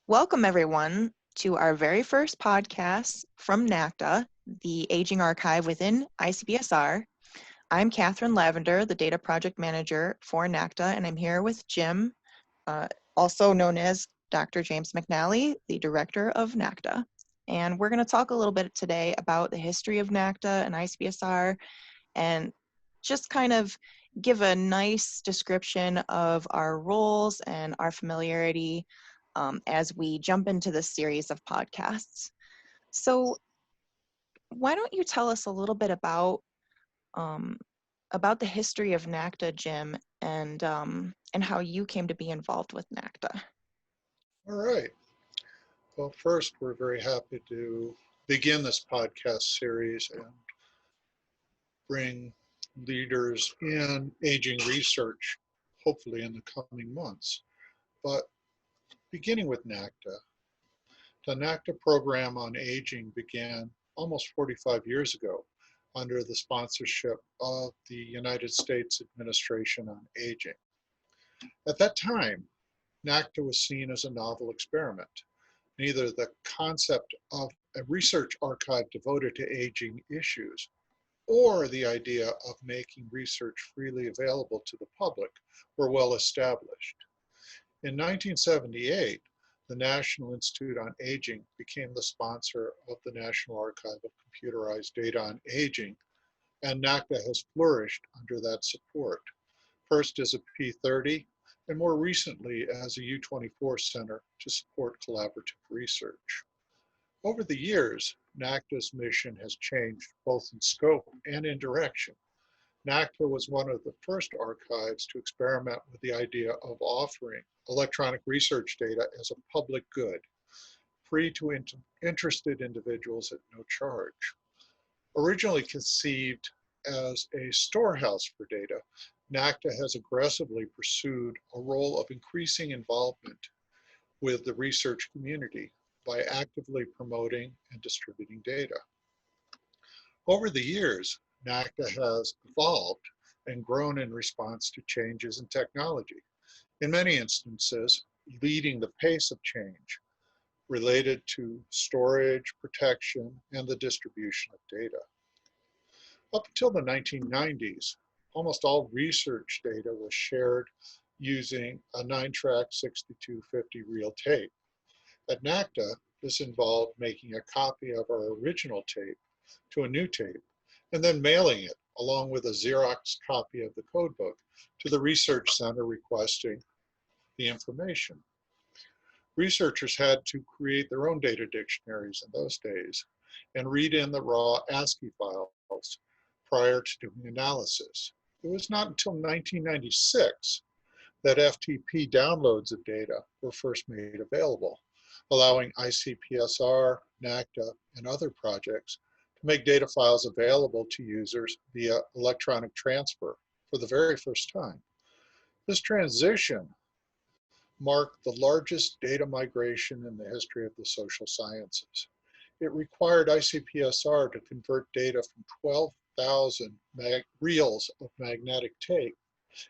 Welcome everyone to our very first podcast from NACDA, the Aging Archive within ICBSR. I'm Kathryn Lavender, the Data Project Manager for NACDA, and I'm here with Jim, also known as Dr. James McNally, the Director of NACDA. And we're going to talk a little bit today about the history of NACDA and ICBSR and just kind of give a nice description of our roles and our familiarity as we jump into this series of podcasts. So why don't you tell us a little bit about the history of NACDA, Jim, and how you came to be involved with NACDA? All right. Well, first, we're very happy to begin this podcast series and bring leaders in aging research, hopefully in the coming months. But beginning with NACDA, the NACDA program on aging began almost 45 years ago under the sponsorship of the United States Administration on Aging. At that time, NACDA was seen as a novel experiment. Neither the concept of a research archive devoted to aging issues or the idea of making research freely available to the public were well established. In 1978, the National Institute on Aging became the sponsor of the National Archive of Computerized Data on Aging, and NACDA has flourished under that support, first as a P30, and more recently as a U24 center to support collaborative research. Over the years, NACDA's mission has changed both in scope and in direction. NACDA was one of the first archives to experiment with the idea of offering electronic research data as a public good, free to interested individuals at no charge. Originally conceived as a storehouse for data, NACDA has aggressively pursued a role of increasing involvement with the research community by actively promoting and distributing data. Over the years, NACDA has evolved and grown in response to changes in technology, in many instances leading the pace of change related to storage, protection, and the distribution of data. Up until the 1990s, almost all research data was shared using a 9-track 6250 reel tape. At NACDA, this involved making a copy of our original tape to a new tape and then mailing it along with a Xerox copy of the codebook to the research center requesting the information. Researchers had to create their own data dictionaries in those days and read in the raw ASCII files prior to doing analysis. It was not until 1996 that FTP downloads of data were first made available, allowing ICPSR, NACDA, and other projects to make data files available to users via electronic transfer for the very first time. This transition marked the largest data migration in the history of the social sciences. It required ICPSR to convert data from 12,000 reels of magnetic tape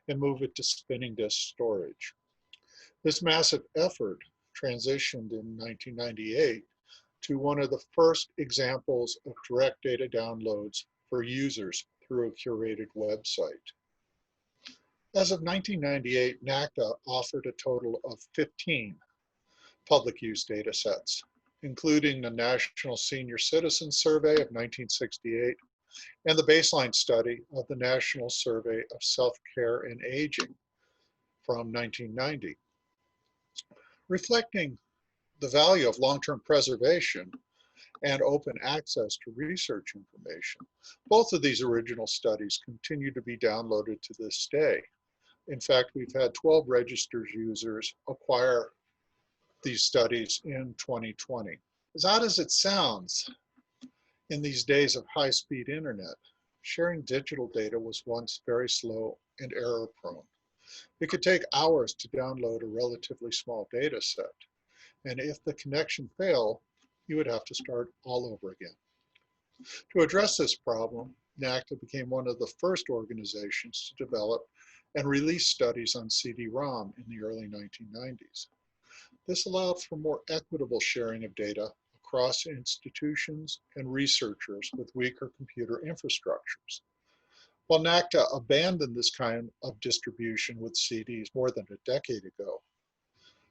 and move it to spinning disk storage. This massive effort transitioned in 1998 to one of the first examples of direct data downloads for users through a curated website. As of 1998, NACDA offered a total of 15 public use data sets, including the National Senior Citizen Survey of 1968 and the baseline study of the National Survey of Self-Care and Aging from 1990. Reflecting the value of long-term preservation and open access to research information, both of these original studies continue to be downloaded to this day. In fact, we've had 12 registered users acquire these studies in 2020. As odd as it sounds, in these days of high-speed internet, sharing digital data was once very slow and error-prone. It could take hours to download a relatively small data set, and if the connection failed, you would have to start all over again. To address this problem, NACDA became one of the first organizations to develop and release studies on CD-ROM in the early 1990s. This allowed for more equitable sharing of data across institutions and researchers with weaker computer infrastructures. While NACDA abandoned this kind of distribution with CDs more than a decade ago,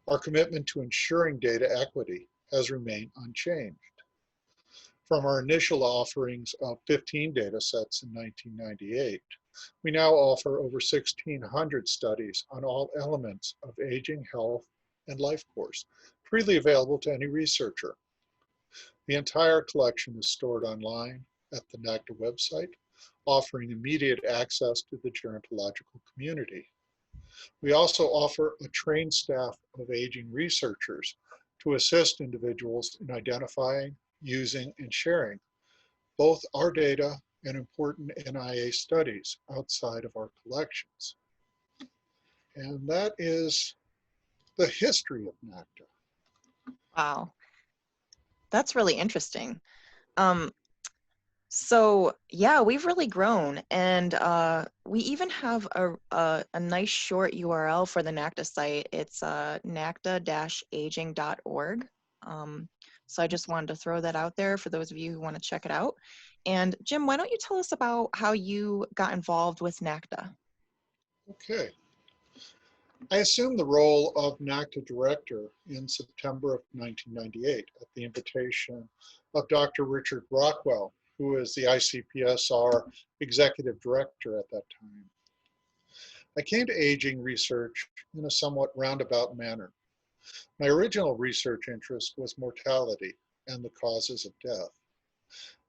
our commitment to ensuring data equity has remained unchanged. From our initial offerings of 15 data sets in 1998, we now offer over 1,600 studies on all elements of aging, health, and life course, freely available to any researcher. The entire collection is stored online at the NACDA website, offering immediate access to the gerontological community. We also offer a trained staff of aging researchers to assist individuals in identifying, using, and sharing both our data and important NIA studies outside of our collections. And that is the history of NACDA. Wow, that's really interesting. So yeah, we've really grown, and we even have a nice short URL for the NACDA site. It's nacda-aging.org. So I just wanted to throw that out there for those of you who want to check it out. And Jim, why don't you tell us about how you got involved with NACDA? Okay. I assumed the role of NACDA director in September of 1998 at the invitation of Dr. Richard Rockwell, who is the ICPSR executive director at that time. I came to aging research in a somewhat roundabout manner. My original research interest was mortality and the causes of death.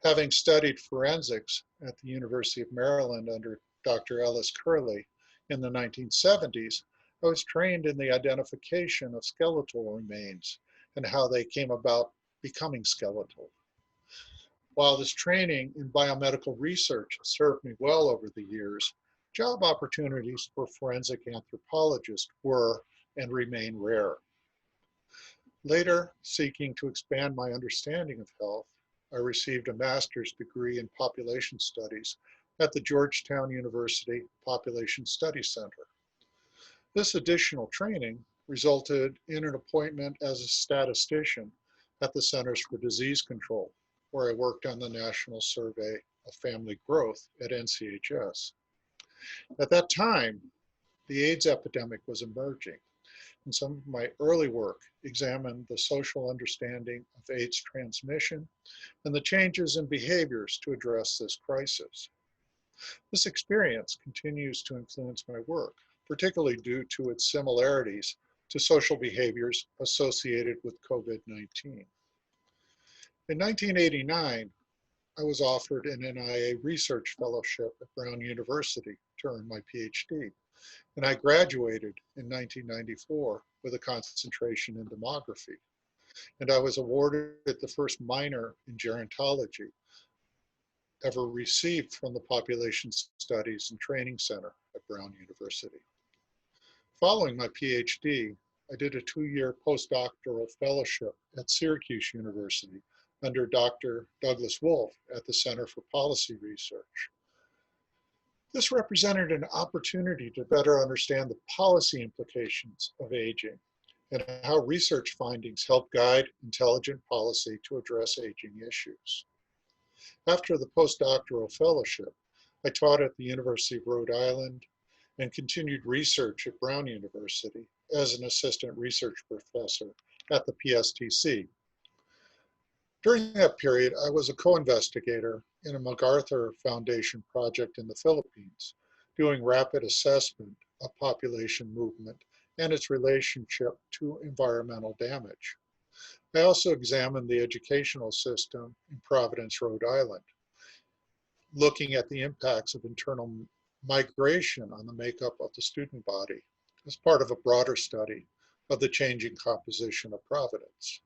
Having studied forensics at the University of Maryland under Dr. Ellis Curley in the 1970s, I was trained in the identification of skeletal remains and how they came about becoming skeletal. While this training in biomedical research served me well over the years, job opportunities for forensic anthropologists were and remain rare. Later, seeking to expand my understanding of health, I received a master's degree in population studies at the Georgetown University Population Studies Center. This additional training resulted in an appointment as a statistician at the Centers for Disease Control, where I worked on the National Survey of Family Growth at NCHS. At that time, the AIDS epidemic was emerging, and some of my early work examined the social understanding of AIDS transmission and the changes in behaviors to address this crisis. This experience continues to influence my work, particularly due to its similarities to social behaviors associated with COVID-19. In 1989, I was offered an NIA research fellowship at Brown University to earn my PhD, and I graduated in 1994 with a concentration in demography. And I was awarded the first minor in gerontology ever received from the Population Studies and Training Center at Brown University. Following my PhD, I did a 2-year postdoctoral fellowship at Syracuse University under Dr. Douglas Wolfe at the Center for Policy Research. This represented an opportunity to better understand the policy implications of aging and how research findings help guide intelligent policy to address aging issues. After the postdoctoral fellowship, I taught at the University of Rhode Island and continued research at Brown University as an assistant research professor at the PSTC. During that period, I was a co-investigator in a MacArthur Foundation project in the Philippines, doing rapid assessment of population movement and its relationship to environmental damage. I also examined the educational system in Providence, Rhode Island, looking at the impacts of internal migration on the makeup of the student body as part of a broader study of the changing composition of Providence.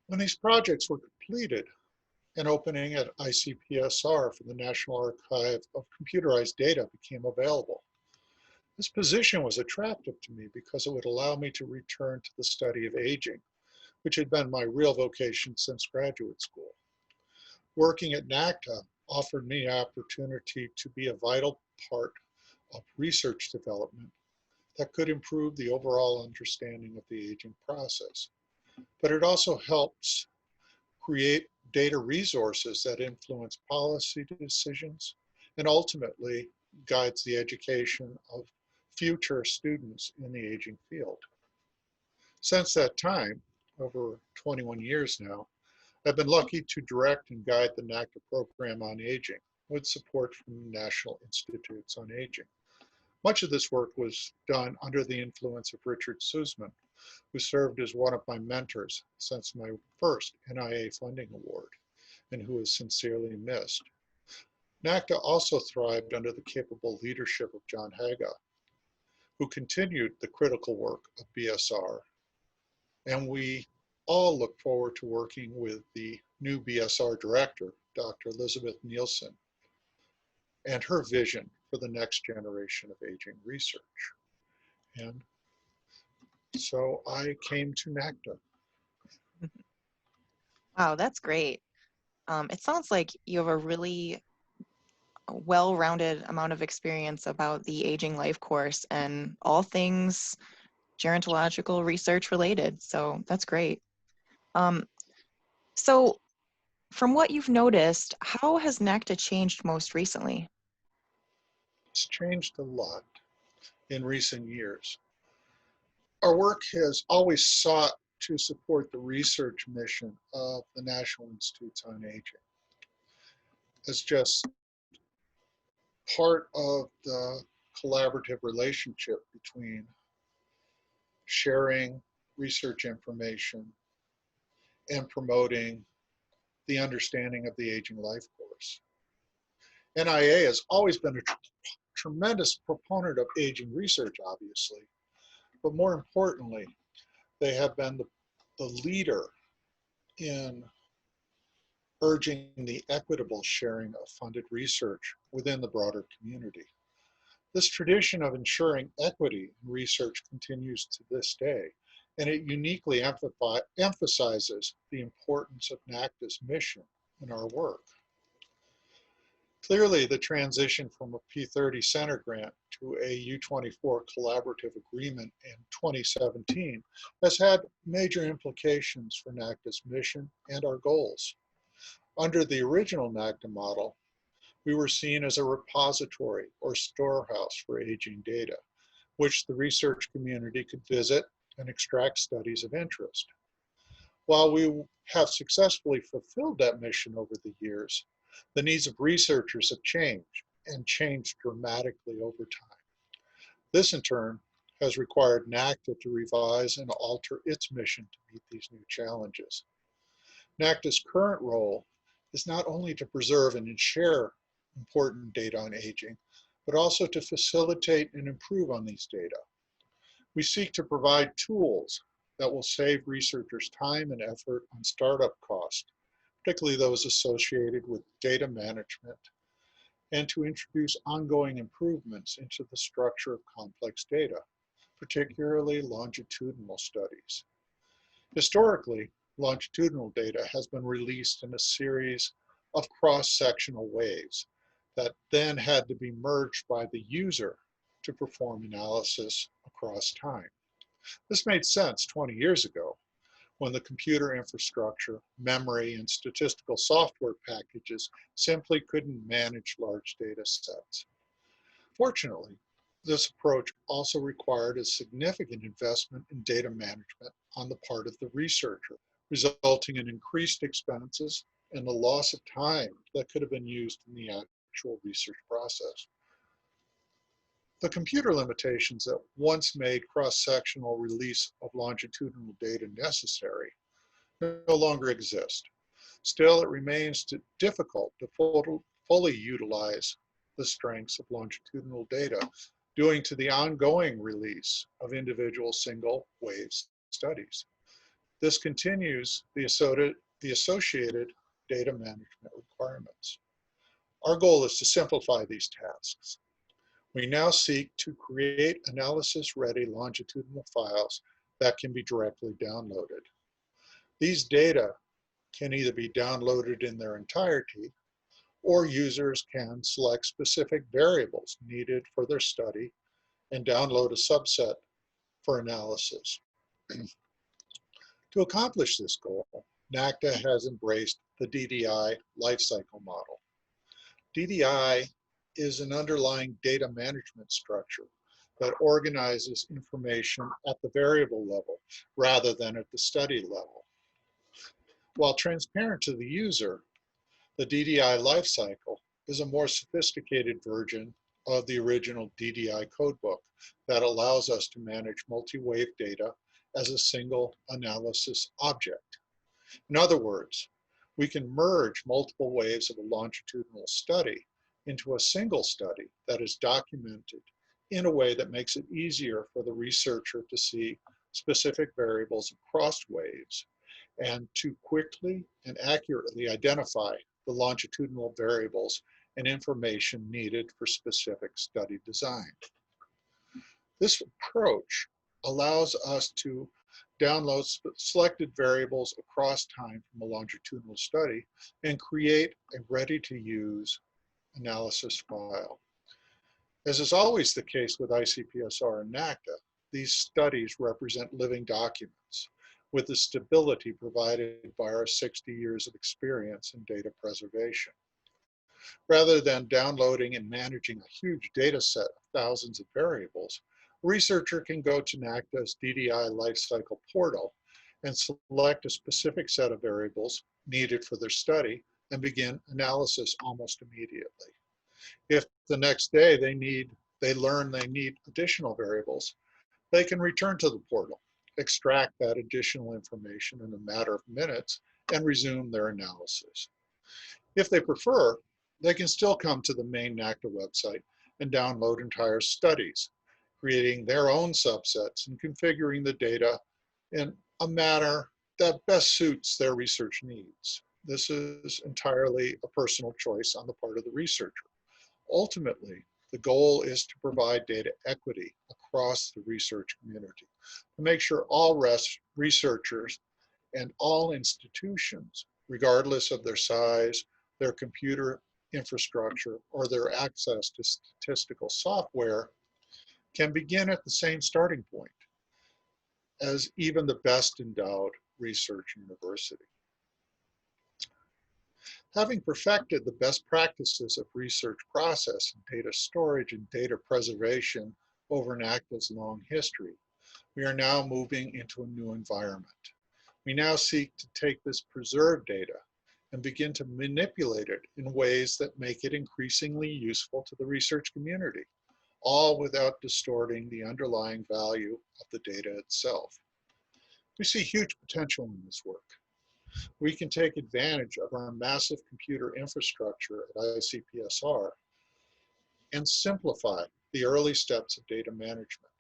When these projects were completed, an opening at ICPSR for the National Archive of Computerized Data became available. This position was attractive to me because it would allow me to return to the study of aging, which had been my real vocation since graduate school. Working at NACDA offered me opportunity to be a vital part of research development that could improve the overall understanding of the aging process. But it also helps create data resources that influence policy decisions and ultimately guides the education of future students in the aging field. Since that time, over 21 years now, I've been lucky to direct and guide the NACDA program on aging with support from National Institutes on Aging. Much of this work was done under the influence of Richard Sussman, who served as one of my mentors since my first NIA funding award, and who is sincerely missed. NACDA also thrived under the capable leadership of John Haga, who continued the critical work of BSR, and we all look forward to working with the new BSR director, Dr. Elizabeth Nielsen, and her vision for the next generation of aging research. And so I came to NACDA. Wow, that's great. It sounds like you have a really well-rounded amount of experience about the aging life course and all things gerontological research related. So that's great. So from what you've noticed, how has NACDA changed most recently? It's changed a lot in recent years. Our work has always sought to support the research mission of the National Institutes on Aging as just part of the collaborative relationship between sharing research information and promoting the understanding of the aging life course. NIA has always been a tremendous proponent of aging research, obviously, but more importantly, they have been the leader in urging the equitable sharing of funded research within the broader community. This tradition of ensuring equity in research continues to this day, and it uniquely emphasizes the importance of NACDA's mission in our work. Clearly, the transition from a P30 Center grant to a U24 collaborative agreement in 2017 has had major implications for NACDA's mission and our goals. Under the original NACDA model, we were seen as a repository or storehouse for aging data, which the research community could visit and extract studies of interest. While we have successfully fulfilled that mission over the years, the needs of researchers have changed and changed dramatically over time. This in turn has required NACDA to revise and alter its mission to meet these new challenges. NACDA's current role is not only to preserve and share important data on aging, but also to facilitate and improve on these data. We seek to provide tools that will save researchers time and effort on startup costs, particularly those associated with data management, and to introduce ongoing improvements into the structure of complex data, particularly longitudinal studies. Historically, longitudinal data has been released in a series of cross-sectional waves that then had to be merged by the user to perform analysis across time. This made sense 20 years ago when the computer infrastructure, memory, and statistical software packages simply couldn't manage large data sets. Fortunately, this approach also required a significant investment in data management on the part of the researcher, resulting in increased expenses and the loss of time that could have been used in the actual research process. The computer limitations that once made cross-sectional release of longitudinal data necessary no longer exist. Still, it remains difficult to fully utilize the strengths of longitudinal data due to the ongoing release of individual single wave studies. This continues the associated data management requirements. Our goal is to simplify these tasks. We now seek to create analysis-ready longitudinal files that can be directly downloaded. These data can either be downloaded in their entirety, or users can select specific variables needed for their study and download a subset for analysis. To accomplish this goal, NACDA has embraced the DDI Lifecycle Model. DDI is an underlying data management structure that organizes information at the variable level rather than at the study level. While transparent to the user, the DDI lifecycle is a more sophisticated version of the original DDI codebook that allows us to manage multi-wave data as a single analysis object. In other words, we can merge multiple waves of a longitudinal study into a single study that is documented in a way that makes it easier for the researcher to see specific variables across waves and to quickly and accurately identify the longitudinal variables and information needed for specific study design. This approach allows us to download selected variables across time from a longitudinal study and create a ready-to-use analysis file. As is always the case with ICPSR and NACDA, these studies represent living documents with the stability provided by our 60 years of experience in data preservation. Rather than downloading and managing a huge data set of thousands of variables, a researcher can go to NACDA's DDI Lifecycle Portal and select a specific set of variables needed for their study and begin analysis almost immediately. If the next day they learn they need additional variables, they can return to the portal, extract that additional information in a matter of minutes, and resume their analysis. If they prefer, they can still come to the main NACDA website and download entire studies, creating their own subsets and configuring the data in a manner that best suits their research needs. This is entirely a personal choice on the part of the researcher. Ultimately, the goal is to provide data equity across the research community to make sure all researchers and all institutions, regardless of their size, their computer infrastructure, or their access to statistical software, can begin at the same starting point as even the best endowed research university. Having perfected the best practices of research process and data storage and data preservation over NACDA's long history, we are now moving into a new environment. We now seek to take this preserved data and begin to manipulate it in ways that make it increasingly useful to the research community, all without distorting the underlying value of the data itself. We see huge potential in this work. We can take advantage of our massive computer infrastructure at ICPSR and simplify the early steps of data management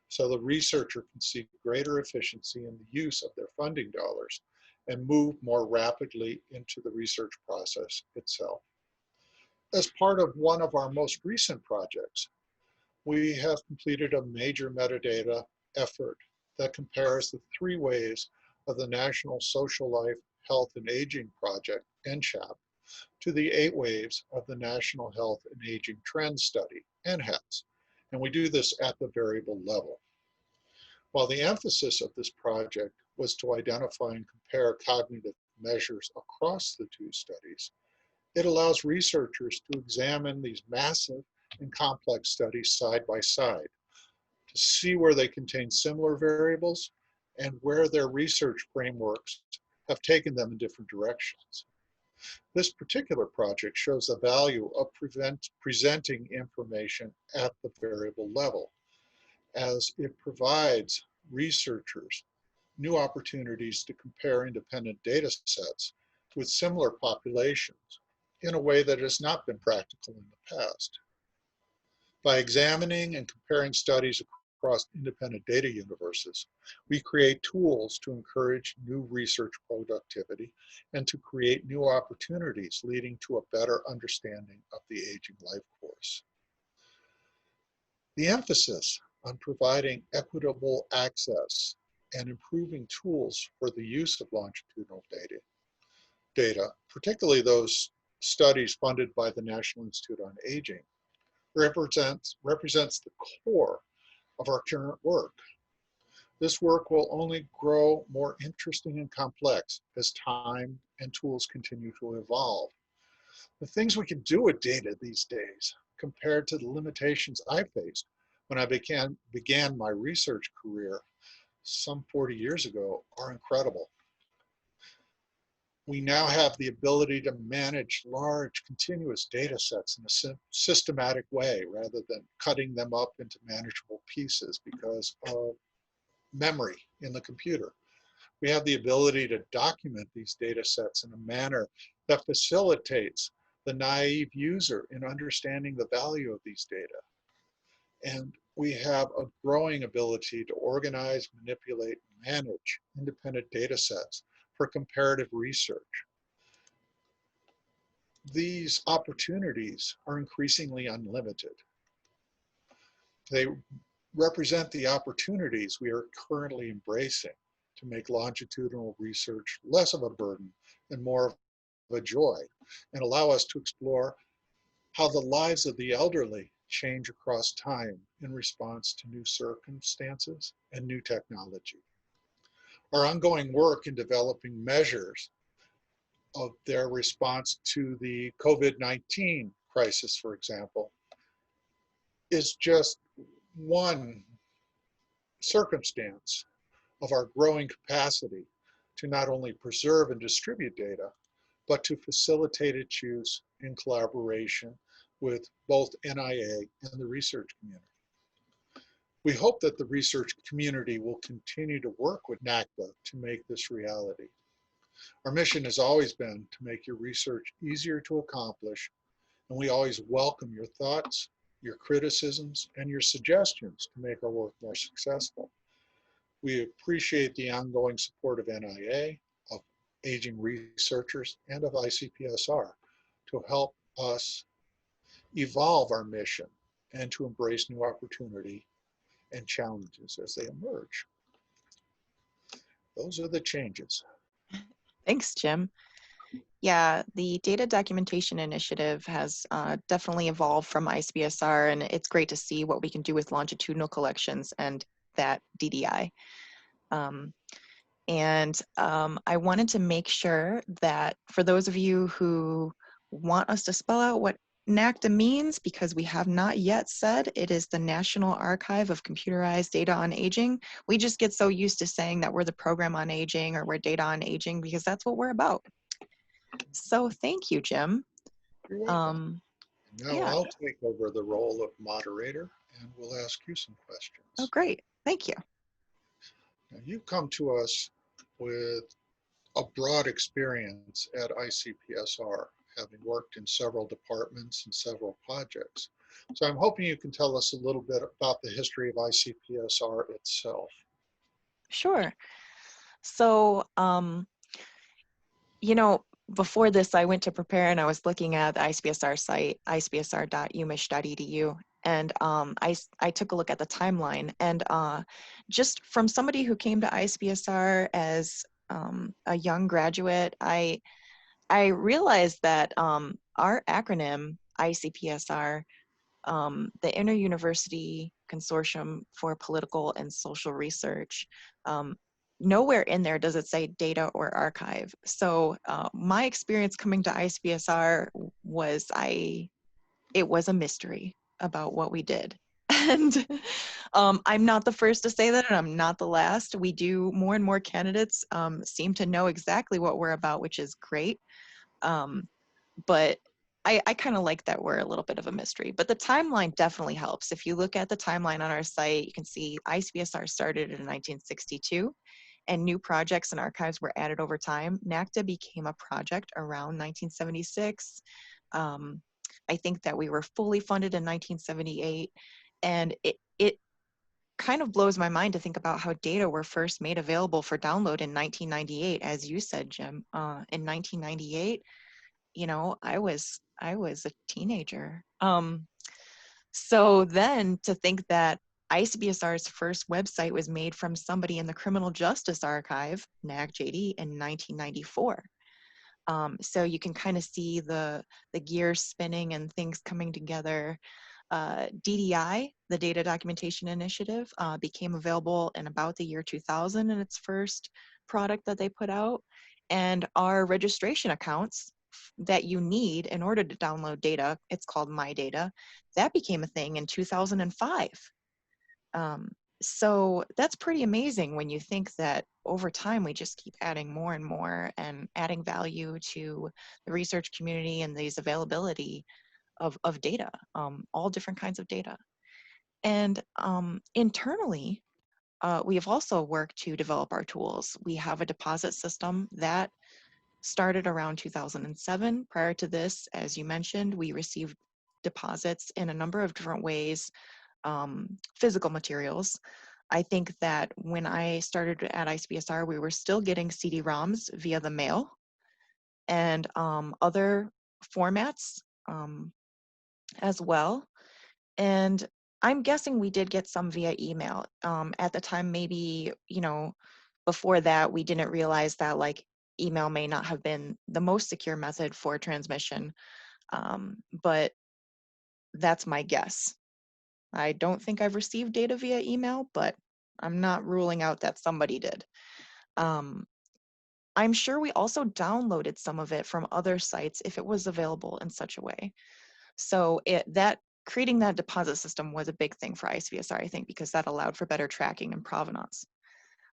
so the researcher can see greater efficiency in the use of their funding dollars and move more rapidly into the research process itself. As part of one of our most recent projects, we have completed a major metadata effort that compares the 3 waves of the National Social Life, Health and Aging Project, NCHAP, to the 8 waves of the National Health and Aging Trend Study, NHATS, and we do this at the variable level. While the emphasis of this project was to identify and compare cognitive measures across the 2 studies, it allows researchers to examine these massive and complex studies side by side to see where they contain similar variables and where their research frameworks have taken them in different directions. This particular project shows the value of presenting information at the variable level, as it provides researchers new opportunities to compare independent data sets with similar populations in a way that has not been practical in the past. By examining and comparing studies across independent data universes, we create tools to encourage new research productivity and to create new opportunities leading to a better understanding of the aging life course. The emphasis on providing equitable access and improving tools for the use of longitudinal data, particularly those studies funded by the National Institute on Aging, represents the core of our current work. This work will only grow more interesting and complex as time and tools continue to evolve. The things we can do with data these days, compared to the limitations I faced when I began my research career some 40 years ago, are incredible. We now have the ability to manage large continuous data sets in a systematic way rather than cutting them up into manageable pieces because of memory in the computer. We have the ability to document these data sets in a manner that facilitates the naive user in understanding the value of these data. And we have a growing ability to organize, manipulate, and manage independent data sets for comparative research. These opportunities are increasingly unlimited. They represent the opportunities we are currently embracing to make longitudinal research less of a burden and more of a joy, and allow us to explore how the lives of the elderly change across time in response to new circumstances and new technology. Our ongoing work in developing measures of their response to the COVID-19 crisis, for example, is just one circumstance of our growing capacity to not only preserve and distribute data, but to facilitate its use in collaboration with both NIA and the research community. We hope that the research community will continue to work with NACDA to make this reality. Our mission has always been to make your research easier to accomplish, and we always welcome your thoughts, your criticisms, and your suggestions to make our work more successful. We appreciate the ongoing support of NIA, of aging researchers, and of ICPSR to help us evolve our mission and to embrace new opportunity and challenges as they emerge. Those are the changes. Thanks, Jim. Yeah, the Data Documentation Initiative has definitely evolved from ICBSR, and it's great to see what we can do with longitudinal collections and that DDI. I wanted to make sure that for those of you who want us to spell out what NACDA means, because we have not yet said it is the National Archive of Computerized Data on Aging. We just get so used to saying that we're the program on aging or we're data on aging because that's what we're about. So thank you, Jim. You're welcome. Now yeah. I'll take over the role of moderator and we'll ask you some questions. Oh, great. Thank you. Now, you come to us with a broad experience at ICPSR, having worked in several departments and several projects. So I'm hoping you can tell us a little bit about the history of ICPSR itself. Sure. So, you know, before this, I went to prepare and I was looking at the ICBSR site, icbsr.umich.edu. And I took a look at the timeline, and just from somebody who came to ICBSR as a young graduate, I realized that our acronym ICPSR, the Inter-University Consortium for Political and Social Research, nowhere in there does it say data or archive. So my experience coming to ICBSR was it was a mystery about what we did. And I'm not the first to say that, and I'm not the last. We do, more and more candidates seem to know exactly what we're about, which is great. But I kind of like that we're a little bit of a mystery. But the timeline definitely helps. If you look at the timeline on our site, you can see ICBSR started in 1962, and new projects and archives were added over time. NACDA became a project around 1976. I think that we were fully funded in 1978, and it kind of blows my mind to think about how data were first made available for download in 1998, as you said, Jim. In 1998, you know, I was a teenager. So then to think that ICBSR's first website was made from somebody in the Criminal Justice Archive, NACJD, in 1994. So you can kind of see the gears spinning and things coming together. DDI, the Data Documentation Initiative, became available in about the year 2000 in its first product that they put out. And our registration accounts that you need in order to download data, it's called My Data, that became a thing in 2005. So that's pretty amazing when you think that over time we just keep adding more and more and adding value to the research community and these availability of data, all different kinds of data. And internally, we have also worked to develop our tools. We have a deposit system that started around 2007. Prior to this, as you mentioned, we received deposits in a number of different ways, physical materials. I think that when I started at ICBSR, we were still getting CD-ROMs via the mail and other formats as well. And I'm guessing we did get some via email. At the time, maybe, before that, we didn't realize that like email may not have been the most secure method for transmission. But that's my guess. I don't think I've received data via email, but I'm not ruling out that somebody did. I'm sure we also downloaded some of it from other sites if it was available in such a way. So creating that deposit system was a big thing for ICBSR, I think, because that allowed for better tracking and provenance.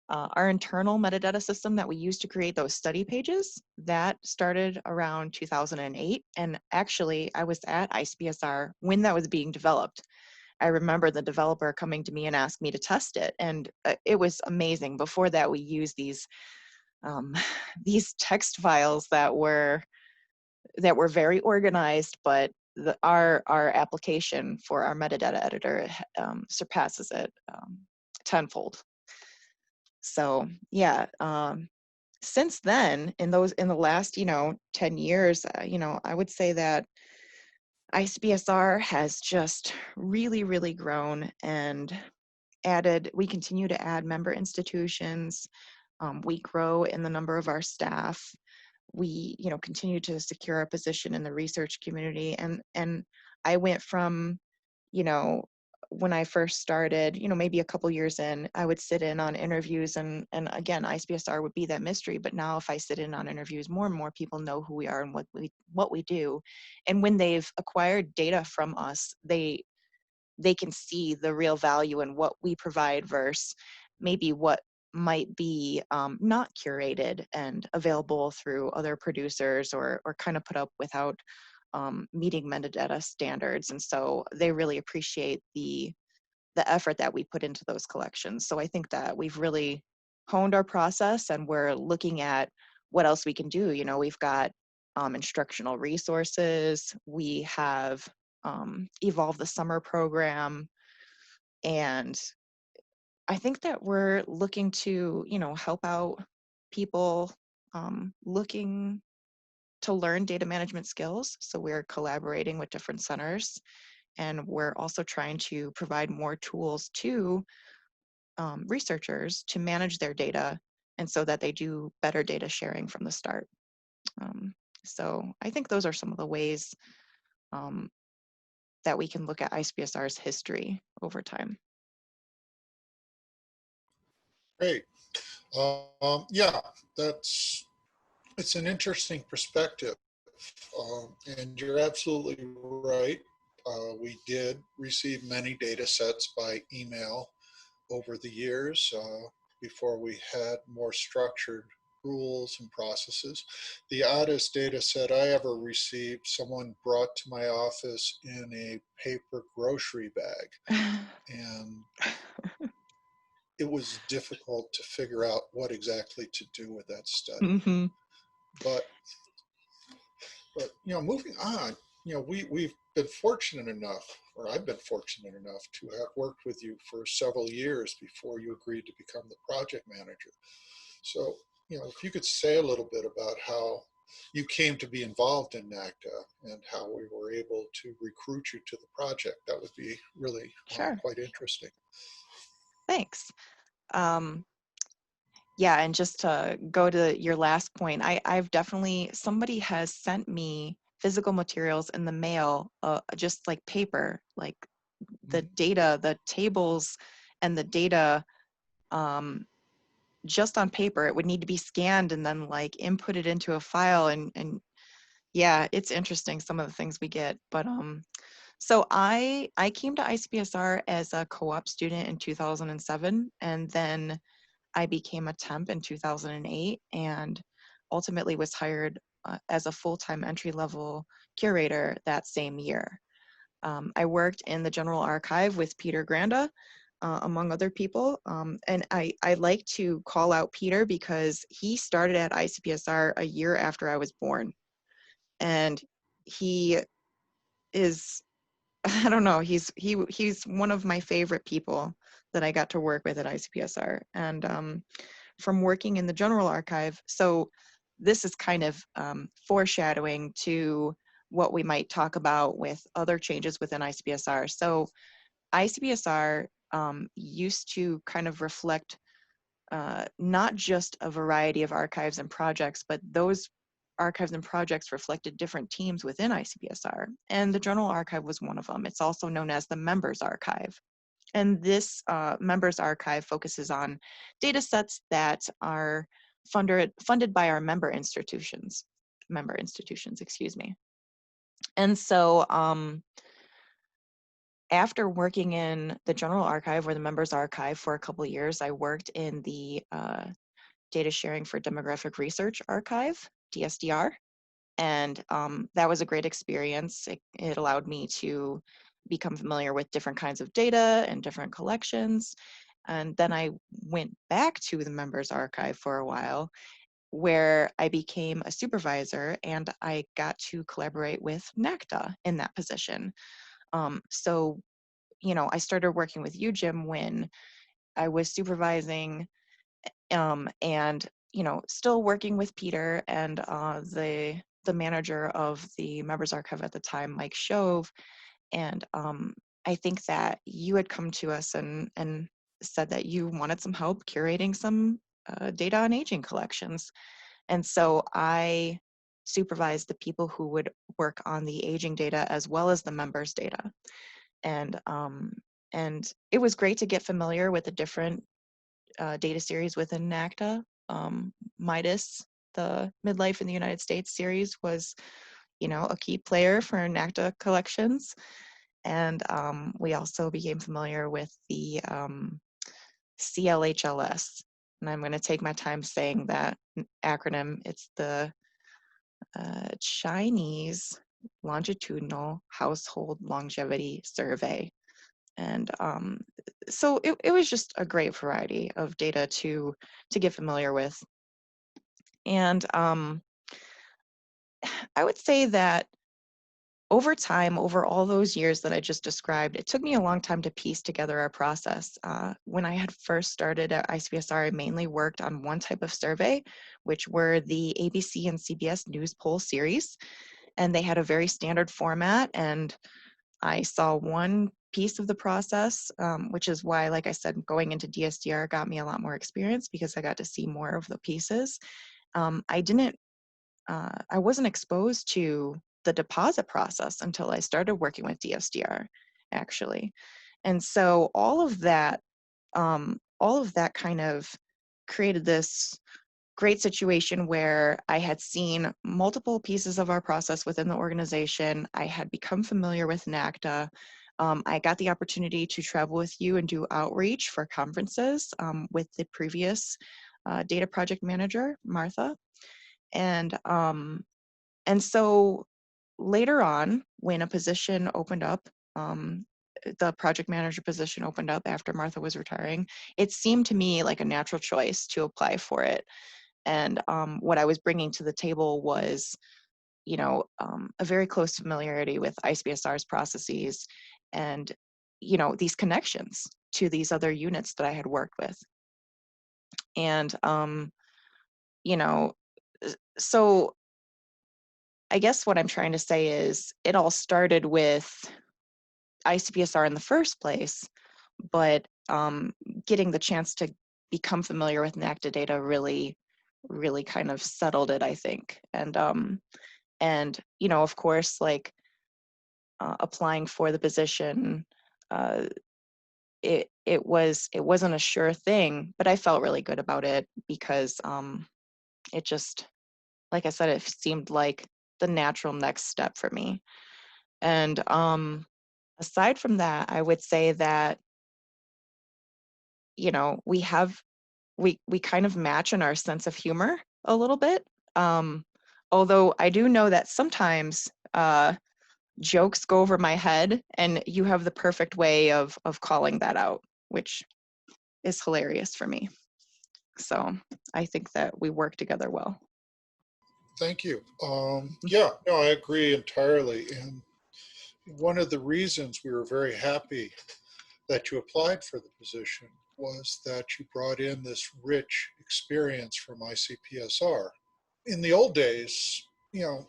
Our internal metadata system that we used to create those study pages, that started around 2008. And actually, I was at ICBSR when that was being developed. I remember the developer coming to me and asked me to test it, and it was amazing. Before that, we used these text files that were very organized, but our application for our metadata editor surpasses it tenfold. So yeah, since then, in the last 10 years, I would say that ICBSR has just really, really grown and we continue to add member institutions. We grow in the number of our staff. We, continue to secure our position in the research community. And I went from, when I first started, maybe a couple years in, I would sit in on interviews and again, ICBSR would be that mystery. But now if I sit in on interviews, more and more people know who we are and what we do. And when they've acquired data from us, they can see the real value in what we provide versus maybe what might be not curated and available through other producers or kind of put up without meeting metadata standards. And so they really appreciate the effort that we put into those collections. So I think that we've really honed our process and we're looking at what else we can do. We've got instructional resources. We have evolved the summer program. And I think that we're looking to, help out people looking to learn data management skills. So we're collaborating with different centers, and we're also trying to provide more tools to researchers to manage their data, and so that they do better data sharing from the start. So I think those are some of the ways that we can look at ICBSR's history over time. Great. Yeah, it's an interesting perspective. And you're absolutely right. We did receive many data sets by email over the years before we had more structured rules and processes. The oddest data set I ever received, someone brought to my office in a paper grocery bag. And it was difficult to figure out what exactly to do with that study. Mm-hmm. But moving on, we've been fortunate enough, or I've been fortunate enough to have worked with you for several years before you agreed to become the project manager. So, if you could say a little bit about how you came to be involved in NACDA and how we were able to recruit you to the project, that would be really Sure. quite interesting. Thanks. Yeah, and just to go to your last point, I've definitely, somebody has sent me physical materials in the mail, just like paper, like the Mhm. data, the tables and the data, just on paper, it would need to be scanned and then like inputted into a file. And yeah, it's interesting, some of the things we get. But so I came to ICBSR as a co-op student in 2007, and then I became a temp in 2008, and ultimately was hired as a full-time entry-level curator that same year. I worked in the General Archive with Peter Granda, among other people. And I like to call out Peter because he started at ICPSR a year after I was born. And he is, I don't know, he's one of my favorite people that I got to work with at ICPSR. And from working in the General Archive, so this is kind of foreshadowing to what we might talk about with other changes within ICBSR. So ICBSR used to kind of reflect not just a variety of archives and projects, but those archives and projects reflected different teams within ICBSR. And the General Archive was one of them. It's also known as the Members Archive. And this Members Archive focuses on data sets that are funded by our member institutions, excuse me. And so after working in the General Archive or the Members Archive for a couple of years, I worked in the Data Sharing for Demographic Research Archive, DSDR. And that was a great experience. It allowed me to become familiar with different kinds of data and different collections. And then I went back to the Members Archive for a while, where I became a supervisor, and I got to collaborate with NACDA in that position. So, I started working with you, Jim, when I was supervising, and still working with Peter and the manager of the Members Archive at the time, Mike Shove. And I think that you had come to us and said that you wanted some help curating some data on aging collections. And so I supervised the people who would work on the aging data as well as the members data. And it was great to get familiar with the different data series within NACDA. Midas, the Midlife in the United States series, was, a key player for NACDA collections. And we also became familiar with the CLHLS. And I'm going to take my time saying that acronym. It's the Chinese Longitudinal Household Longevity Survey. And so it was just a great variety of data to get familiar with. And I would say that over time, over all those years that I just described, it took me a long time to piece together our process. When I had first started at ICBSR, I mainly worked on one type of survey, which were the ABC and CBS News Poll series. And they had a very standard format, and I saw one piece of the process, which is why, like I said, going into DSDR got me a lot more experience because I got to see more of the pieces. I wasn't exposed to the deposit process until I started working with DSDR, actually. And so all of that kind of created this great situation where I had seen multiple pieces of our process within the organization. I had become familiar with NACDA. I got the opportunity to travel with you and do outreach for conferences with the previous data project manager, Martha. And so later on, when a position opened up, the project manager position opened up after Martha was retiring, it seemed to me like a natural choice to apply for it. And what I was bringing to the table was, a very close familiarity with ICBSR's processes and, these connections to these other units that I had worked with. And, you know, so I guess what I'm trying to say is it all started with ICBSR in the first place, but getting the chance to become familiar with NACDA data really kind of settled it, I think. And And, you know, of course, like applying for the position, uh, it wasn't a sure thing, but I felt really good about it because it just, like I said, it seemed like the natural next step for me. And aside from that, I would say that, you know, we kind of match in our sense of humor a little bit. Um, Although I do know that sometimes jokes go over my head, and you have the perfect way of calling that out, which is hilarious for me. So I think that we work together well. Thank you. Yeah, no, I agree entirely. And one of the reasons we were very happy that you applied for the position was that you brought in this rich experience from ICPSR. In the old days, you know,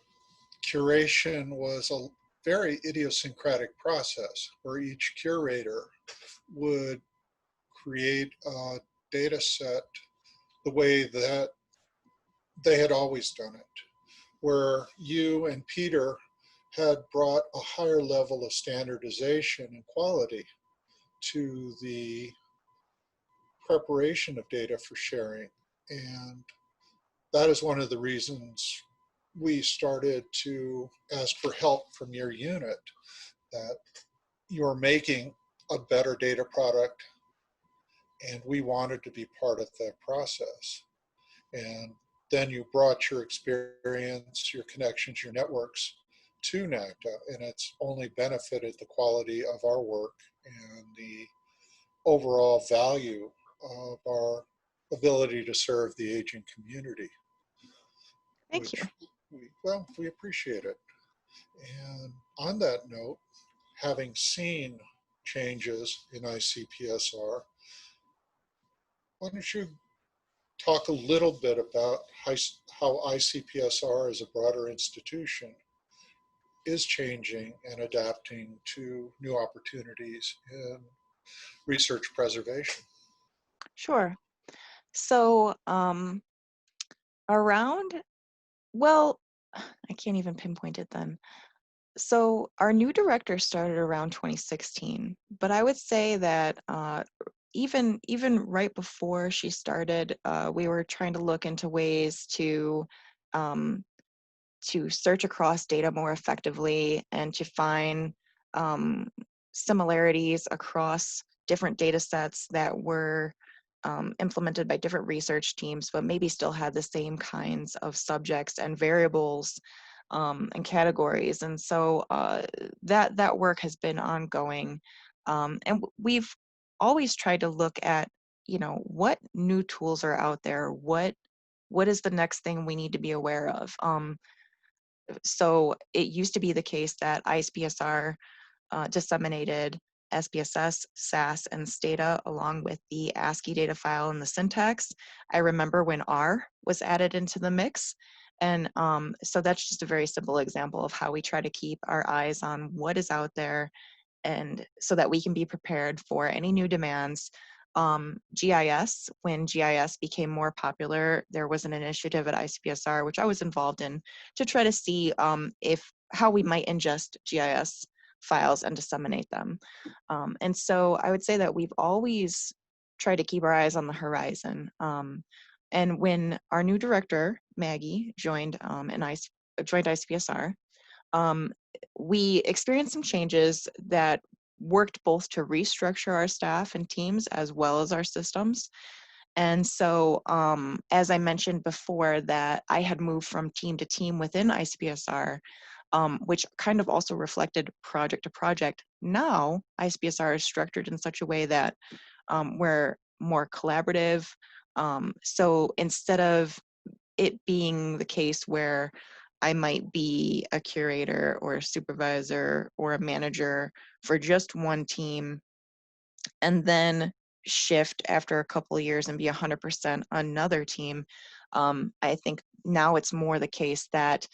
curation was a very idiosyncratic process where each curator would create a data set the way that they had always done it, where you and Peter had brought a higher level of standardization and quality to the preparation of data for sharing. And that is one of the reasons we started to ask for help from your unit, that you're making a better data product and we wanted to be part of that process. And then you brought your experience, your connections, your networks to NACDA, and it's only benefited the quality of our work and the overall value of our ability to serve the aging community, Thank you. which we appreciate it. And on that note, having seen changes in ICPSR, why don't you talk a little bit about how ICPSR as a broader institution is changing and adapting to new opportunities in research preservation? Sure. So around, well, I can't even pinpoint it then. So our new director started around 2016, but I would say that even right before she started, we were trying to look into ways um, to search across data more effectively and to find um, similarities across different data sets that were implemented by different research teams, but maybe still had the same kinds of subjects and variables and categories. And so that work has been ongoing. And we've always tried to look at, you know, what new tools are out there, what is the next thing we need to be aware of. So it used to be the case that ICBSR disseminated SPSS, SAS, and Stata along with the ASCII data file and the syntax. I remember when R was added into the mix. And so that's just a very simple example of how we try to keep our eyes on what is out there, and so that we can be prepared for any new demands. GIS, when GIS became more popular, there was an initiative at ICBSR, which I was involved in, to try to see how we might ingest GIS files and disseminate them. And so I would say that we've always tried to keep our eyes on the horizon. And when our new director, Maggie, joined ICBSR, we experienced some changes that worked both to restructure our staff and teams as well as our systems. And so, as I mentioned before, that I had moved from team to team within ICBSR, which kind of also reflected project to project. Now, ICBSR is structured in such a way that we're more collaborative. So instead of it being the case where I might be a curator or a supervisor or a manager for just one team and then shift after a couple of years and be 100% another team. I think now it's more the case that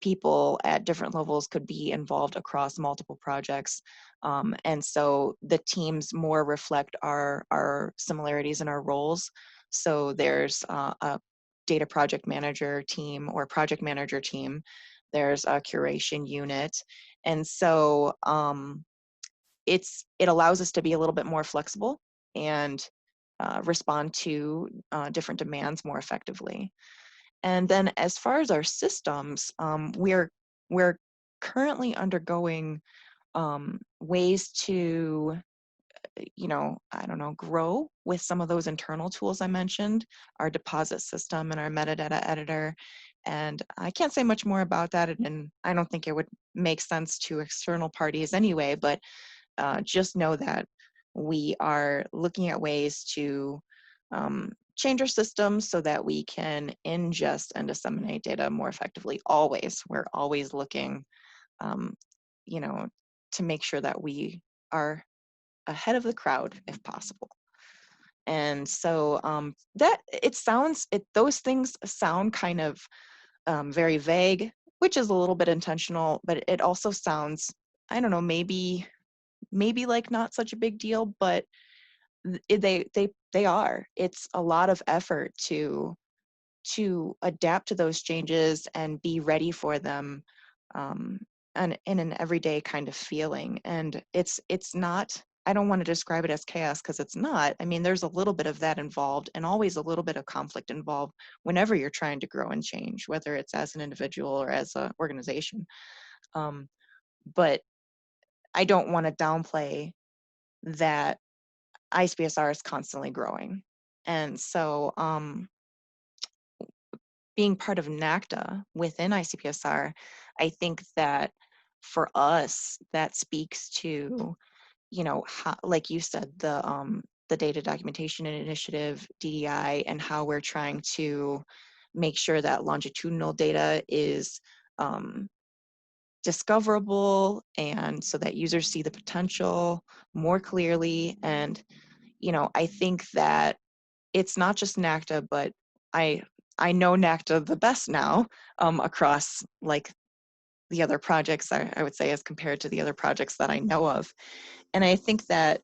people at different levels could be involved across multiple projects. And so the teams more reflect our similarities in our roles. So there's a data project manager team or project manager team. There's a curation unit. And so it allows us to be a little bit more flexible and respond to different demands more effectively. And then as far as our systems, we're currently undergoing ways to, I don't know, grow with some of those internal tools I mentioned, our deposit system and our metadata editor. And I can't say much more about that, and I don't think it would make sense to external parties anyway, but just know that we are looking at ways to change our systems so that we can ingest and disseminate data more effectively. Always, we're always looking, to make sure that we are ahead of the crowd if possible. And so those things sound kind of very vague, which is a little bit intentional, but it also sounds, I don't know, maybe like not such a big deal, but they are. It's a lot of effort to adapt to those changes and be ready for them, and in an everyday kind of feeling. And it's not, I don't want to describe it as chaos, because it's not. I mean, there's a little bit of that involved, and always a little bit of conflict involved whenever you're trying to grow and change, whether it's as an individual or as an organization. But I don't want to downplay that ICBSR is constantly growing. And so being part of NACDA within ICPSR, I think that for us, that speaks to, how, like you said, the data documentation initiative, DDI, and how we're trying to make sure that longitudinal data is discoverable, and so that users see the potential more clearly. And I think that it's not just NACDA, but I know NACDA the best now, across like the other projects, I would say, as compared to the other projects that I know of. And I think that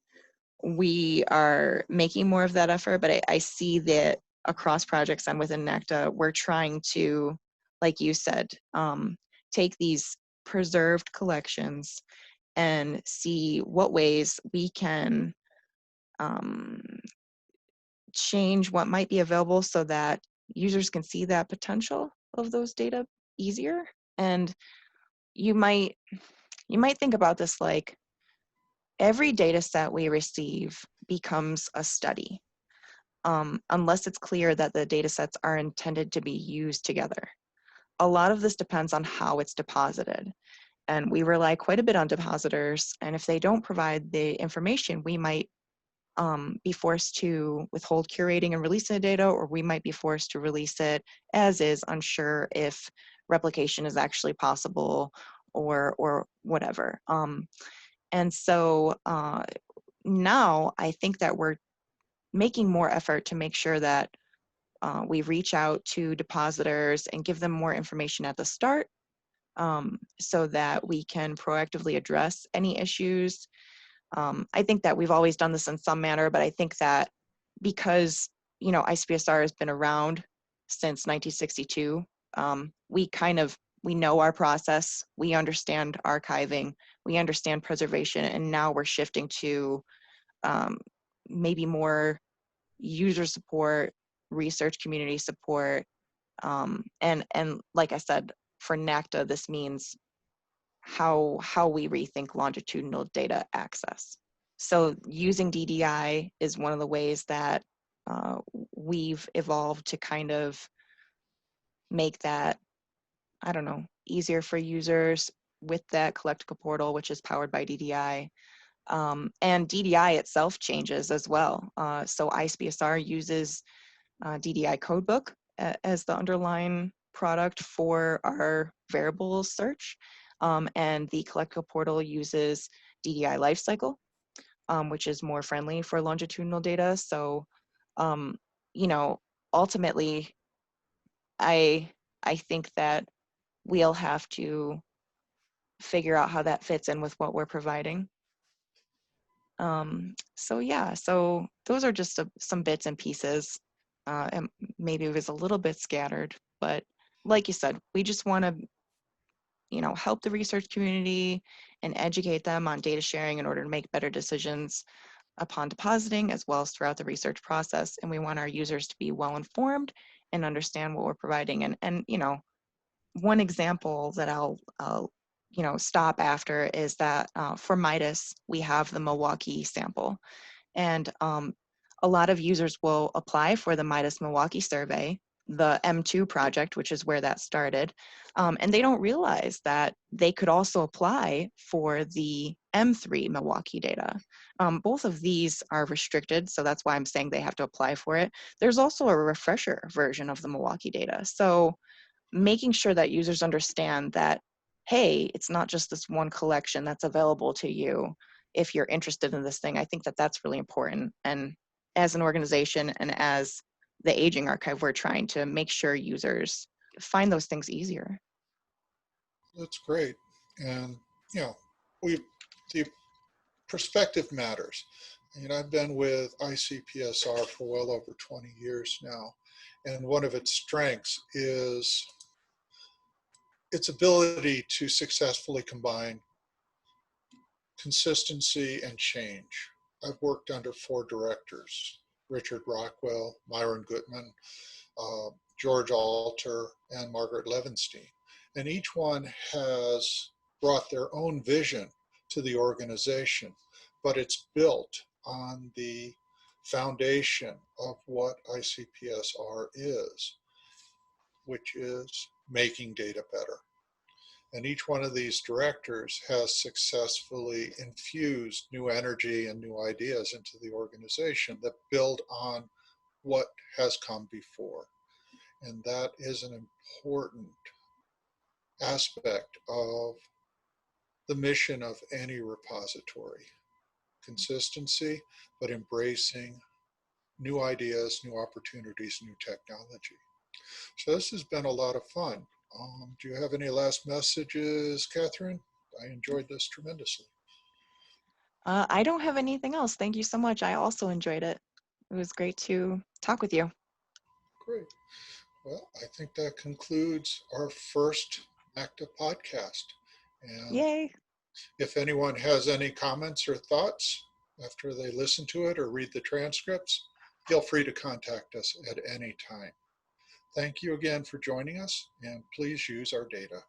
we are making more of that effort, but I see that across projects and within NACDA, we're trying to, like you said, take these preserved collections and see what ways we can change what might be available so that users can see that potential of those data easier. And you might think about this like every data set we receive becomes a study, unless it's clear that the data sets are intended to be used together. A lot of this depends on how it's deposited. And we rely quite a bit on depositors. And if they don't provide the information, we might be forced to withhold curating and releasing the data, or we might be forced to release it as is, unsure if replication is actually possible or whatever. And so now I think that we're making more effort to make sure that we reach out to depositors and give them more information at the start, so that we can proactively address any issues. I think that we've always done this in some manner, but I think that because, ICBSR has been around since 1962, we know our process, we understand archiving, we understand preservation, and now we're shifting to maybe more user support, research community support, and like I said, for NACDA, this means how we rethink longitudinal data access. So using DDI is one of the ways that we've evolved to kind of make that, I don't know, easier for users with that collectible portal, which is powered by DDI. And DDI itself changes as well. So ICBSR uses DDI codebook as the underlying product for our variables search. And the collectible portal uses DDI Lifecycle, which is more friendly for longitudinal data. So, ultimately, I think that we'll have to figure out how that fits in with what we're providing. So yeah, so those are just some bits and pieces and maybe it was a little bit scattered, but like you said, we just want to, help the research community and educate them on data sharing in order to make better decisions upon depositing as well as throughout the research process. And we want our users to be well informed and understand what we're providing. And one example that I'll stop after is that for Midas, we have the Milwaukee sample. And a lot of users will apply for the Midas Milwaukee survey, the M2 project, which is where that started. And they don't realize that they could also apply for the M3 Milwaukee data. Both of these are restricted, so that's why I'm saying they have to apply for it. There's also a refresher version of the Milwaukee data. So making sure that users understand that, hey, it's not just this one collection that's available to you if you're interested in this thing. I think that that's really important. And as an organization and as the Aging Archive, we're trying to make sure users find those things easier. That's great. And, you know, the perspective matters. And I've been with ICPSR for well over 20 years now. And one of its strengths is its ability to successfully combine consistency and change. I've worked under 4 directors: Richard Rockwell, Myron Gutman, George Alter, and Margaret Levenstein. And each one has brought their own vision to the organization, but it's built on the foundation of what ICPSR is, which is making data better. And each one of these directors has successfully infused new energy and new ideas into the organization that build on what has come before. And that is an important aspect of the mission of any repository. Consistency, but embracing new ideas, new opportunities, new technology. So this has been a lot of fun. Do you have any last messages, Kathryn? I enjoyed this tremendously. I don't have anything else. Thank you so much. I also enjoyed it. It was great to talk with you. Great. Well, I think that concludes our first NACDA podcast. And Yay. if anyone has any comments or thoughts after they listen to it or read the transcripts, feel free to contact us at any time. Thank you again for joining us, and please use our data.